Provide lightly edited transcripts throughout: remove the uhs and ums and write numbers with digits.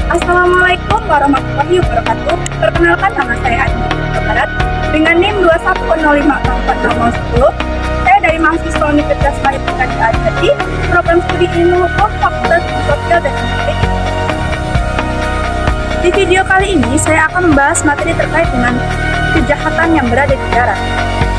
Assalamualaikum warahmatullahi wabarakatuh. Perkenalkan, nama saya Adi Barat dengan NIM 210546010. Saya dari mahasiswa Universitas Maritim Jati, program studi ilmu hukum Fakultas Sosial dan Politik. Di video kali ini saya akan membahas materi terkait dengan kejahatan yang berada di darat.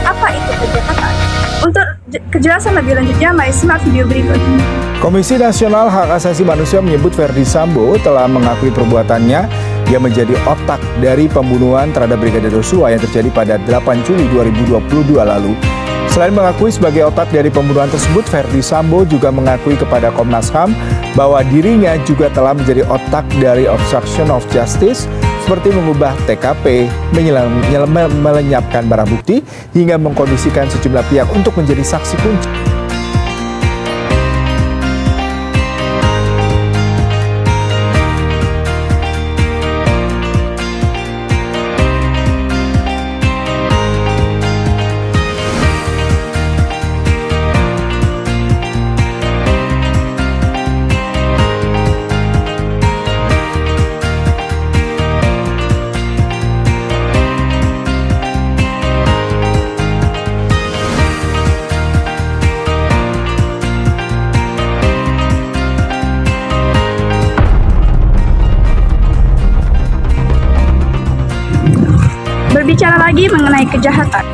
Apa itu kejahatan? Untuk kejelasan lebih lanjutnya, mari simak video berikut ini. Komisi Nasional Hak Asasi Manusia menyebut Verdi Sambo telah mengakui perbuatannya yang menjadi otak dari pembunuhan terhadap Brigadir Yosua yang terjadi pada 8 Juli 2022 lalu. Selain mengakui sebagai otak dari pembunuhan tersebut, Verdi Sambo juga mengakui kepada Komnas HAM bahwa dirinya juga telah menjadi otak dari obstruction of justice seperti mengubah TKP, melenyapkan barang bukti, hingga mengkondisikan sejumlah pihak untuk menjadi saksi kunci. Berbicara lagi mengenai kejahatan.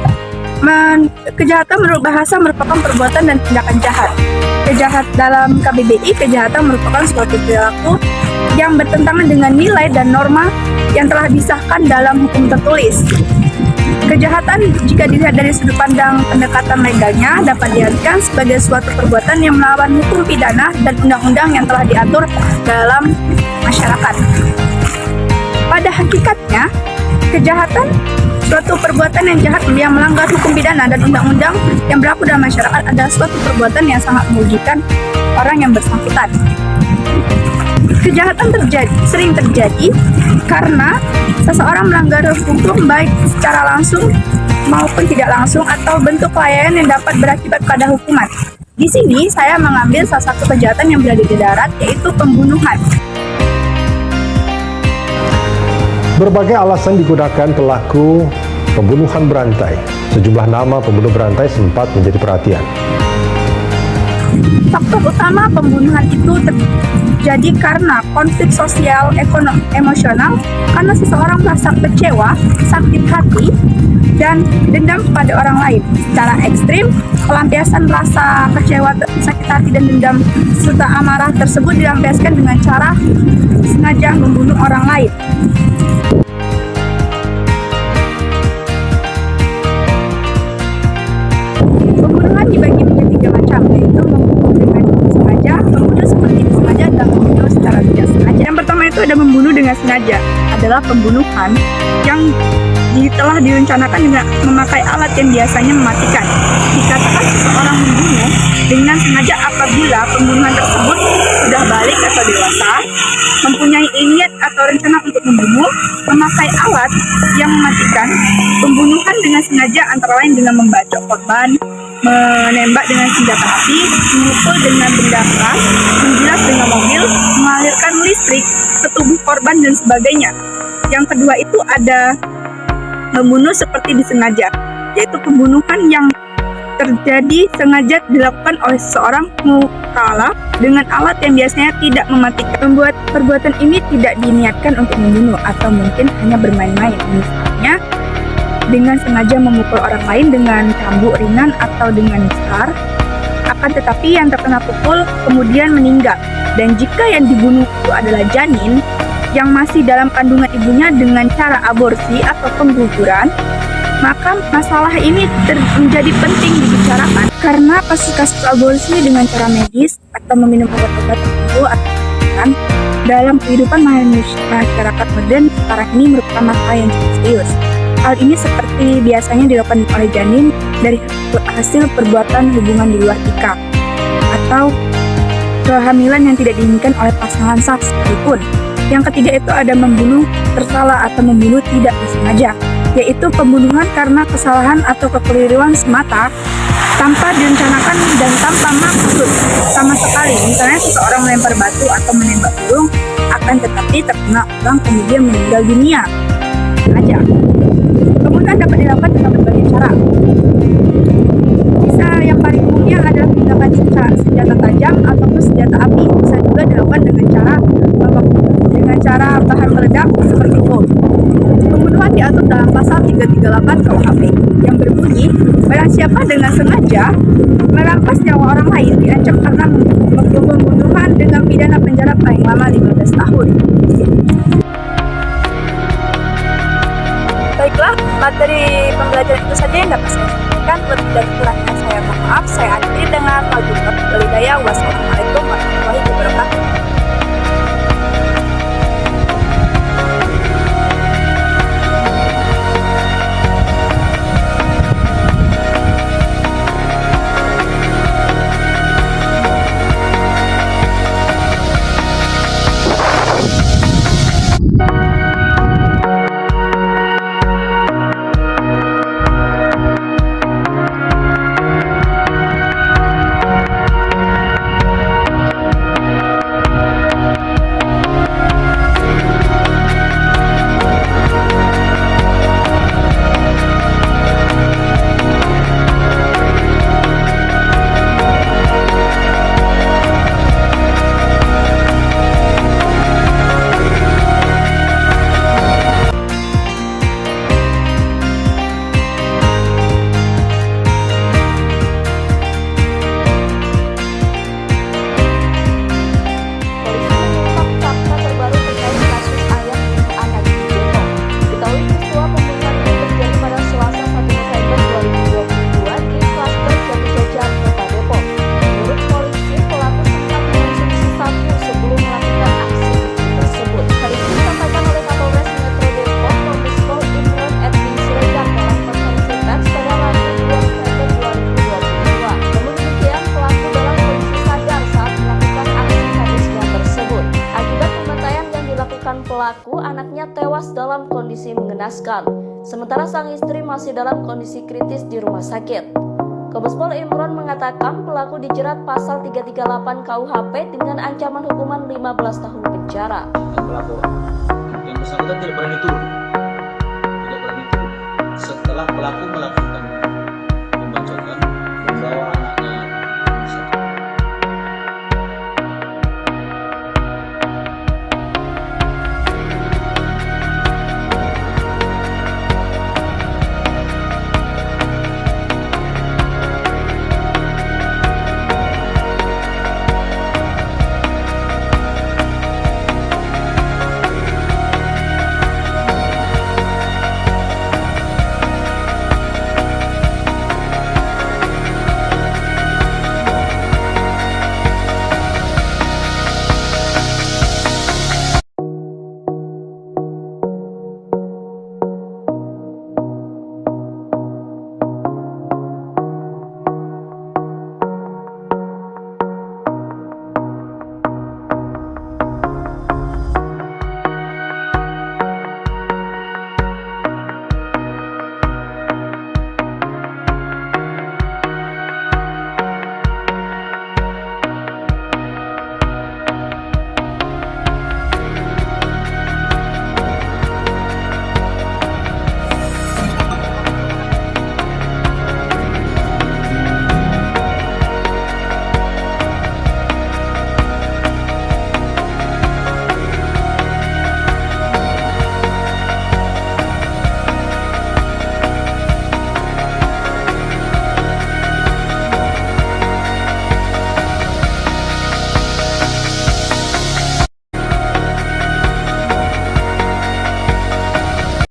Kejahatan menurut bahasa merupakan perbuatan dan tindakan jahat. Kejahatan dalam KBBI, kejahatan merupakan suatu perilaku yang bertentangan dengan nilai dan norma yang telah disahkan dalam hukum tertulis. Kejahatan jika dilihat dari sudut pandang pendekatan legalnya dapat diartikan sebagai suatu perbuatan yang melawan hukum pidana dan undang-undang yang telah diatur dalam masyarakat. Pada hakikatnya, kejahatan suatu perbuatan yang jahat yang melanggar hukum pidana dan undang-undang yang berlaku dalam masyarakat adalah suatu perbuatan yang sangat merugikan orang yang bersangkutan. Kejahatan sering terjadi karena seseorang melanggar hukum baik secara langsung maupun tidak langsung atau bentuk pelayanan yang dapat berakibat pada hukuman. Di sini saya mengambil salah satu kejahatan yang berada di darat, yaitu pembunuhan. Berbagai alasan digunakan pelaku pembunuhan berantai. Sejumlah nama pembunuh berantai sempat menjadi perhatian. Faktor utama pembunuhan itu terjadi karena konflik sosial, emosional, karena seseorang merasa kecewa, sakit hati, dan dendam kepada orang lain. Secara ekstrim, pelampiasan rasa kecewa, sakit hati, dan dendam serta amarah tersebut dilampiaskan dengan cara sengaja membunuh orang lain. Pembunuhan dibagi menjadi 3 macam, yaitu membunuh dengan sengaja, membunuh seperti disengaja, dan membunuh secara tidak sengaja. Yang pertama itu ada membunuh dengan sengaja, adalah pembunuhan yang telah direncanakan dengan memakai alat yang biasanya mematikan. Dikatakan seseorang membunuh dengan sengaja apabila pembunuhan tersebut sudah balik atau dewasa, mempunyai niat atau rencana untuk membunuh, memakai alat yang mematikan. Pembunuhan dengan sengaja antara lain dengan membacok korban, menembak dengan senjata api, memukul dengan benda keras, menjilat dengan mobil, mengalirkan listrik ke tubuh korban, dan sebagainya. Yang kedua itu ada membunuh seperti disengaja, yaitu pembunuhan yang terjadi sengaja dilakukan oleh seseorang mukallaf dengan alat yang biasanya tidak mematikan. Perbuatan ini tidak diniatkan untuk membunuh atau mungkin hanya bermain-main, misalnya dengan sengaja memukul orang lain dengan cambuk ringan atau dengan besar, akan tetapi yang terkena pukul kemudian meninggal. Dan jika yang dibunuh itu adalah janin yang masih dalam kandungan ibunya dengan cara aborsi atau pengguguran, maka masalah ini menjadi penting dibicarakan karena kasus-kasus aborsi dengan cara medis atau meminum obat-obat tertentu atau kan dalam kehidupan masyarakat modern sekarang ini merupakan masalah yang cukup serius. Hal ini seperti biasanya dilakukan oleh janin dari hasil perbuatan hubungan di luar nikah atau kehamilan yang tidak diinginkan oleh pasangan sah sekalipun. Yang ketiga itu ada membunuh bersalah atau membunuh tidak disengaja, yaitu pembunuhan karena kesalahan atau kekeliruan semata tanpa direncanakan dan tanpa maksud sama sekali. Misalnya seseorang melempar batu atau menembak burung akan tetapi terkena orang kemudian meninggal dunia aja. Pembunuhan dapat dilakukan dengan berbagai cara. Bisa yang paling umumnya adalah menggunakan senjata tajam ataupun senjata api. Bisa juga dilakukan dengan cara bahan meledak seperti bom. Pembunuhan diatur dalam pasal 338 KUHP yang berbunyi, barang siapa dengan sengaja merampas nyawa orang lain diancam karena pembunuhan dengan pidana penjara paling lama 15 tahun. Baiklah, materi pembelajaran itu saja yang dapat saya sampaikan. Lebih dan kurangnya saya mohon maaf. Saya akhiri dengan wajib hidayah. Wassalamualaikum warahmatullahi wabarakatuh. Pelaku anaknya tewas dalam kondisi mengenaskan, sementara sang istri masih dalam kondisi kritis di rumah sakit. Kombes Pol Imron mengatakan pelaku dijerat pasal 338 KUHP dengan ancaman hukuman 15 tahun penjara. Pelaku yang bersangkutan tidak berani turun. Setelah pelaku melakukan